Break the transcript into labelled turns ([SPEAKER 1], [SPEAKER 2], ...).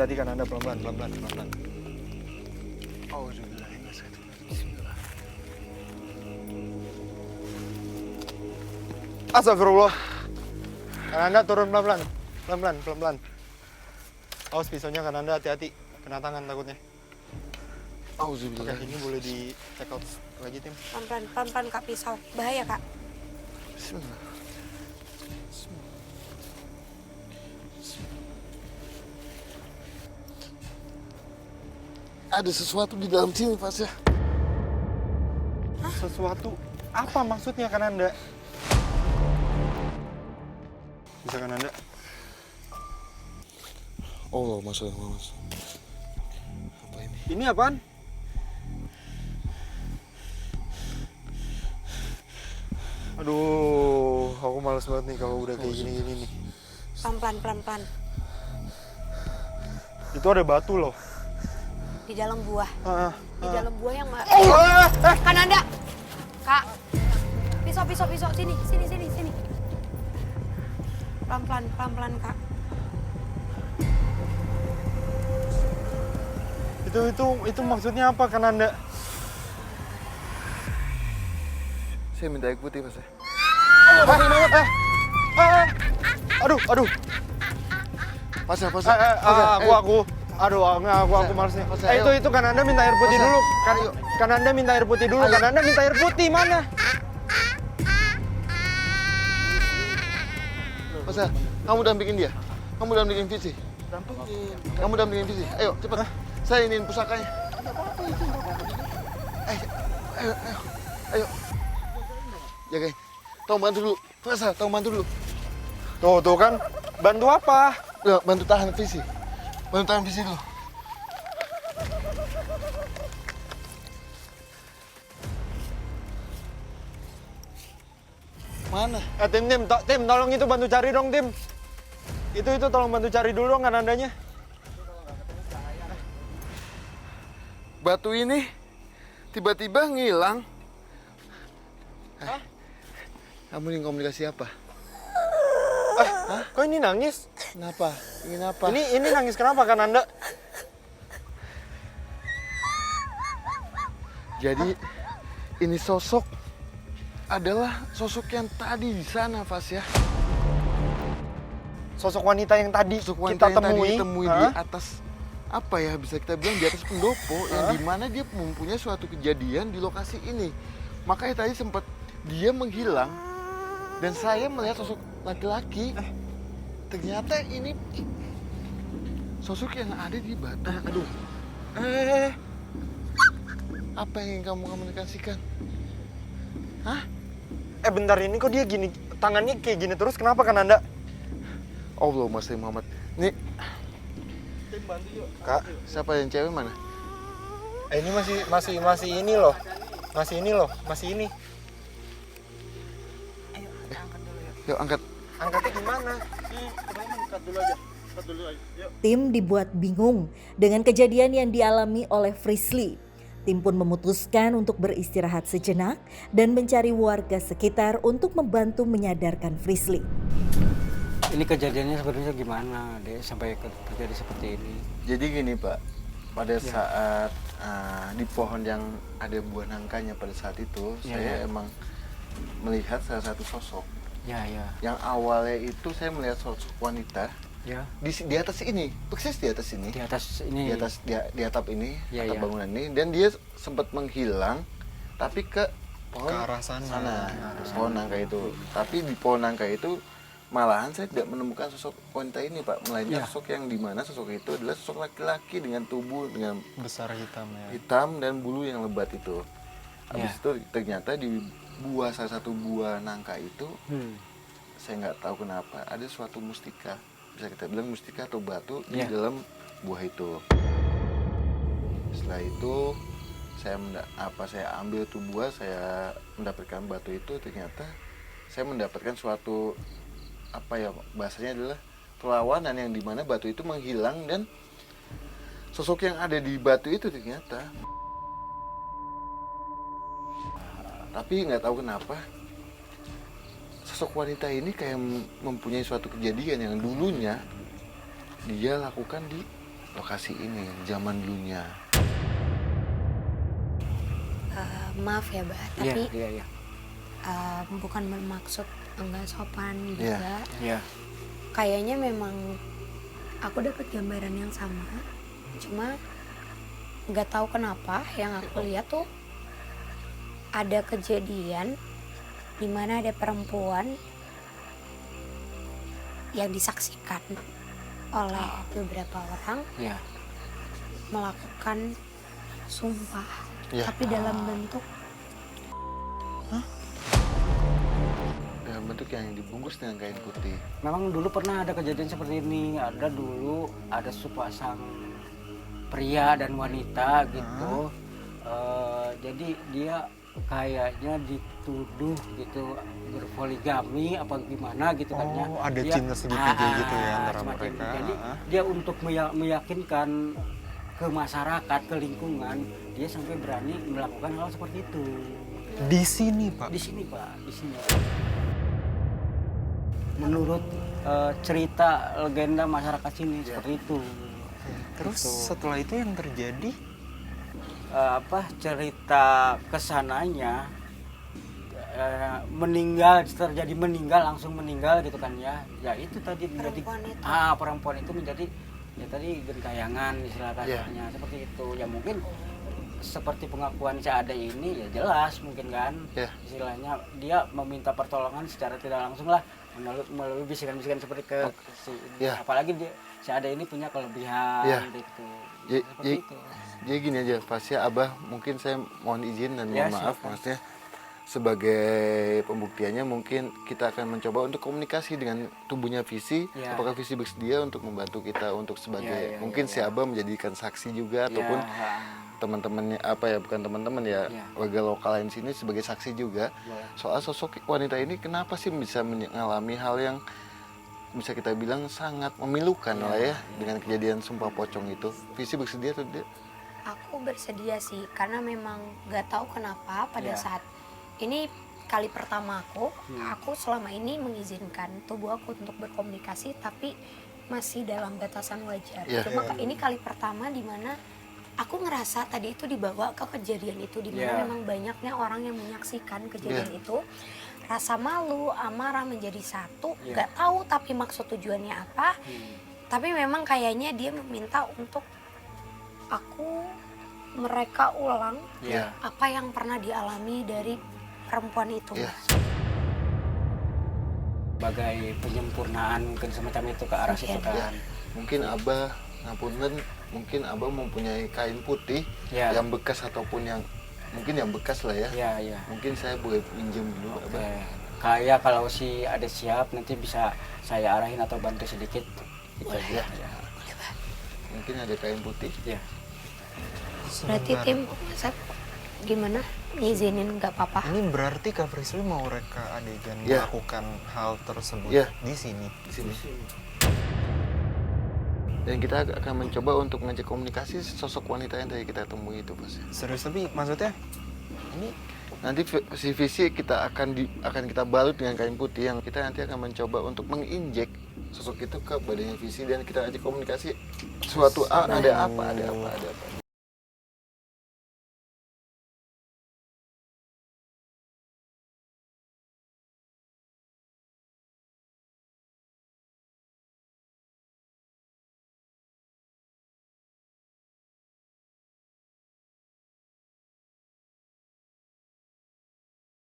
[SPEAKER 1] hati-hati kan Anda, pelan-pelan. Astagfirullah. Kan Anda turun pelan-pelan. Awas pisaunya kan Anda, hati-hati. Kena tangan takutnya. Oke, ini boleh di check out lagi tim.
[SPEAKER 2] Pelan-pelan Kak, pisau. Bahaya Kak.
[SPEAKER 3] Bismillah. Ada sesuatu di dalam sini, Fasya.
[SPEAKER 1] Sesuatu apa maksudnya kan Anda? Bisa kan Anda?
[SPEAKER 3] Allah, Mas. Apa ini?
[SPEAKER 1] Ini apaan? Aduh, aku males banget nih kalau udah kayak gini-gini nih.
[SPEAKER 2] Pelan-pelan.
[SPEAKER 1] Itu ada batu loh.
[SPEAKER 2] Di dalam buah. Di dalam buah yang...
[SPEAKER 1] Eh.
[SPEAKER 2] Kan Anda. Kak. Pisau. Sini. Pelan-pelan Kak.
[SPEAKER 1] Itu maksudnya apa kan Anda?
[SPEAKER 3] Saya minta air putih, Fasya.
[SPEAKER 1] Aduh.
[SPEAKER 3] Fasya.
[SPEAKER 1] Aku males nih. Itu kan Anda minta air putih dulu. Kan Anda minta air putih dulu. Kan Anda minta air putih mana?
[SPEAKER 3] Fasya, kamu dampingin dia. Kamu dampingin Visi. Ayo, cepat. Saya iniin pusakanya. Ayo. Jagain. Tolong bantu dulu. Fasya, tolong bantu dulu.
[SPEAKER 1] Tuh kan. Bantu apa?
[SPEAKER 3] Bantu tahan Visi. Dulu. Mana?
[SPEAKER 1] Tim, tolong itu bantu cari dong, Tim. Itu tolong bantu cari dulu dong kan Andanya.
[SPEAKER 3] Batu ini tiba-tiba ngilang.
[SPEAKER 1] Hah?
[SPEAKER 3] Kamu ingin komunikasi apa?
[SPEAKER 1] Kok ini nangis?
[SPEAKER 3] Kenapa? Ingin apa?
[SPEAKER 1] Ini nangis kenapa kan Anda?
[SPEAKER 3] Jadi ini sosok adalah sosok yang tadi di sana, Fasya.
[SPEAKER 1] Sosok wanita yang tadi
[SPEAKER 3] Sosok wanita
[SPEAKER 1] kita
[SPEAKER 3] yang
[SPEAKER 1] temui.
[SPEAKER 3] tadi ditemui di atas, apa ya, bisa kita bilang di atas pendopo, yang dimana dia mempunyai suatu kejadian di lokasi ini. Makanya tadi sempat dia menghilang dan saya melihat sosok laki-laki. Ternyata ini sosok yang ada di batu.
[SPEAKER 1] Aduh.
[SPEAKER 3] Apa yang ingin kamu komunikasikan?
[SPEAKER 1] Bentar, ini kok dia gini, tangannya kayak gini terus, kenapa kan Anda?
[SPEAKER 3] Allah, Mas Muhammad. Nih,
[SPEAKER 1] Tim, bantu yuk.
[SPEAKER 3] Kak, siapa yang cewek mana?
[SPEAKER 1] Ini masih ini loh. Masih ini.
[SPEAKER 2] Ayo, kita angkat dulu yuk.
[SPEAKER 3] Yuk, angkat.
[SPEAKER 1] Angkatnya gimana?
[SPEAKER 3] Angkat dulu aja. Yuk.
[SPEAKER 4] Tim dibuat bingung dengan kejadian yang dialami oleh Frisly. Tim pun memutuskan untuk beristirahat sejenak dan mencari warga sekitar untuk membantu menyadarkan Frisly.
[SPEAKER 5] Ini kejadiannya sebenarnya gimana, Dek, sampai terjadi seperti ini?
[SPEAKER 3] Jadi gini, Pak. Pada saat di pohon yang ada buah nangkanya pada saat itu, saya emang melihat salah satu sosok.
[SPEAKER 5] Ya.
[SPEAKER 3] Yang awalnya itu saya melihat sosok wanita.
[SPEAKER 5] Ya.
[SPEAKER 3] Di atas ini, persis di atas ini.
[SPEAKER 5] Di atas ini.
[SPEAKER 3] Di atap ini,
[SPEAKER 5] Ya,
[SPEAKER 3] atap
[SPEAKER 5] ya.
[SPEAKER 3] bangunan ini, dan dia sempat menghilang, tapi ke pohon
[SPEAKER 1] Ke arah sana.
[SPEAKER 3] pohon nangka itu. Tapi di pohon nangka itu malahan saya tidak menemukan sosok wanita ini, Pak, melainkan
[SPEAKER 5] Ya.
[SPEAKER 3] sosok yang dimana sosok itu adalah sosok laki-laki dengan tubuh dengan
[SPEAKER 1] Besar hitam ya.
[SPEAKER 3] hitam dan bulu yang lebat itu. Habis
[SPEAKER 5] Ya.
[SPEAKER 3] itu ternyata di salah satu buah nangka itu, saya nggak tahu kenapa ada suatu mustika, bisa kita bilang mustika atau batu di dalam buah itu. Setelah itu saya ambil tuh buah, saya mendapatkan batu itu, ternyata saya mendapatkan suatu, apa ya, bahasanya adalah perlawanan yang dimana batu itu menghilang dan sosok yang ada di batu itu ternyata, tapi nggak tahu kenapa sosok wanita ini kayak mempunyai suatu kejadian yang dulunya dia lakukan di lokasi ini zaman dulunya.
[SPEAKER 2] Maaf ya, Mbak,
[SPEAKER 5] Iya,
[SPEAKER 2] tapi
[SPEAKER 5] iya, iya.
[SPEAKER 2] bukan bermaksud enggak sopan
[SPEAKER 3] Iya.
[SPEAKER 2] juga.
[SPEAKER 5] Iya.
[SPEAKER 2] Kayaknya memang aku dapat gambaran yang sama, cuma nggak tahu kenapa yang aku lihat tuh ada kejadian di mana ada perempuan yang disaksikan oleh beberapa orang
[SPEAKER 5] Iya.
[SPEAKER 2] melakukan sumpah,
[SPEAKER 3] Iya.
[SPEAKER 2] tapi dalam bentuk
[SPEAKER 3] Dalam bentuk yang dibungkus dengan kain putih.
[SPEAKER 5] Memang dulu pernah ada kejadian seperti ini. Ada sepasang pria dan wanita gitu. Jadi dia kayaknya dituduh gitu berpoligami apa gimana gitu kan ya.
[SPEAKER 1] Oh, ada
[SPEAKER 5] Dia-
[SPEAKER 1] cinta segitiga gitu ya antara
[SPEAKER 5] semacam
[SPEAKER 1] mereka.
[SPEAKER 5] itu. Jadi dia untuk meyakinkan ke masyarakat, ke lingkungan, dia sampai berani melakukan hal seperti itu.
[SPEAKER 1] Di sini, Pak.
[SPEAKER 5] Di sini Pak, di sini. Menurut cerita legenda masyarakat sini seperti itu.
[SPEAKER 1] Terus
[SPEAKER 5] Gitu.
[SPEAKER 1] setelah itu yang terjadi
[SPEAKER 5] Cerita kesananya terjadi meninggal, langsung meninggal gitu kan ya. Ya itu tadi menjadi
[SPEAKER 2] Perempuan itu.
[SPEAKER 5] perempuan itu menjadi ya tadi gentayangan istilah kasarnya seperti itu. Ya mungkin seperti pengakuan Seadai ini ya jelas mungkin kan
[SPEAKER 3] Iya.
[SPEAKER 5] istilahnya dia meminta pertolongan secara tidak langsung lah melalui bisikan-bisikan seperti ke si ini.
[SPEAKER 3] Iya.
[SPEAKER 5] Apalagi dia Seadai ini punya kelebihan
[SPEAKER 3] Iya.
[SPEAKER 5] gitu.
[SPEAKER 3] Ya-
[SPEAKER 5] Seperti
[SPEAKER 3] ya-
[SPEAKER 5] itu.
[SPEAKER 3] Jadi gini aja, pasti Abah mungkin saya mohon izin dan
[SPEAKER 5] Ya,
[SPEAKER 3] mohon maaf,
[SPEAKER 5] silakan.
[SPEAKER 3] maksudnya sebagai pembuktiannya mungkin kita akan mencoba untuk komunikasi dengan tubuhnya Visi.
[SPEAKER 5] Ya.
[SPEAKER 3] Apakah Visi bersedia untuk membantu kita untuk sebagai
[SPEAKER 5] Ya,
[SPEAKER 3] mungkin si Abah menjadikan saksi juga ataupun
[SPEAKER 5] Ya.
[SPEAKER 3] teman-temannya bukan teman-teman ya,
[SPEAKER 5] Ya.
[SPEAKER 3] warga lokal lain sini sebagai saksi juga.
[SPEAKER 5] Ya.
[SPEAKER 3] Soal sosok wanita ini kenapa sih bisa mengalami hal yang bisa kita bilang sangat memilukan lah ya dengan kejadian sumpah pocong itu. Visi bersedia atau tidak?
[SPEAKER 2] aku bersedia sih, karena memang nggak tahu kenapa pada
[SPEAKER 5] Ya.
[SPEAKER 2] saat ini kali pertama aku selama ini mengizinkan tubuh aku untuk berkomunikasi, tapi masih dalam batasan wajar.
[SPEAKER 3] Ya.
[SPEAKER 2] Cuma ini kali pertama di mana aku ngerasa tadi itu dibawa ke kejadian itu, di mana
[SPEAKER 5] Ya.
[SPEAKER 2] memang banyaknya orang yang menyaksikan kejadian itu. Rasa malu, amarah menjadi satu,
[SPEAKER 5] Ya.
[SPEAKER 2] nggak tahu tapi maksud tujuannya apa. Tapi memang kayaknya dia meminta untuk aku mereka ulang
[SPEAKER 5] Ya.
[SPEAKER 2] apa yang pernah dialami dari perempuan itu.
[SPEAKER 3] Iya.
[SPEAKER 2] Mas.
[SPEAKER 5] Sebagai penyempurnaan mungkin semacam itu ke arah situ
[SPEAKER 2] Mungkin.
[SPEAKER 5] kan.
[SPEAKER 3] Mungkin Abah ngapunten, mungkin Abah mempunyai kain putih
[SPEAKER 5] Ya.
[SPEAKER 3] yang bekas ataupun yang mungkin yang bekas lah ya.
[SPEAKER 5] Ya, ya.
[SPEAKER 3] Mungkin saya boleh pinjam dulu
[SPEAKER 5] Oke.
[SPEAKER 3] Abah.
[SPEAKER 5] Kayak kalau si ada siap nanti bisa saya arahin atau bantu sedikit. Gitu.
[SPEAKER 3] Boleh, ya.
[SPEAKER 5] Ya.
[SPEAKER 3] Mungkin ada kain putih.
[SPEAKER 5] Ya.
[SPEAKER 2] Berarti tim Sep, gimana? Ngizinin nggak apa-apa?
[SPEAKER 1] Ini berarti Kak Frisly mau reka adegan
[SPEAKER 3] Ya.
[SPEAKER 1] melakukan hal tersebut
[SPEAKER 3] Ya.
[SPEAKER 1] di sini.
[SPEAKER 3] Di sini. Dan kita akan mencoba untuk mengajak komunikasi sosok wanita yang tadi kita temui itu, Mas.
[SPEAKER 1] Serius, tapi maksudnya ini
[SPEAKER 3] Nanti si Visi kita akan kita balut dengan kain putih yang kita nanti akan mencoba untuk menginjek sosok itu ke badannya Visi dan kita ajak komunikasi suatu ada apa.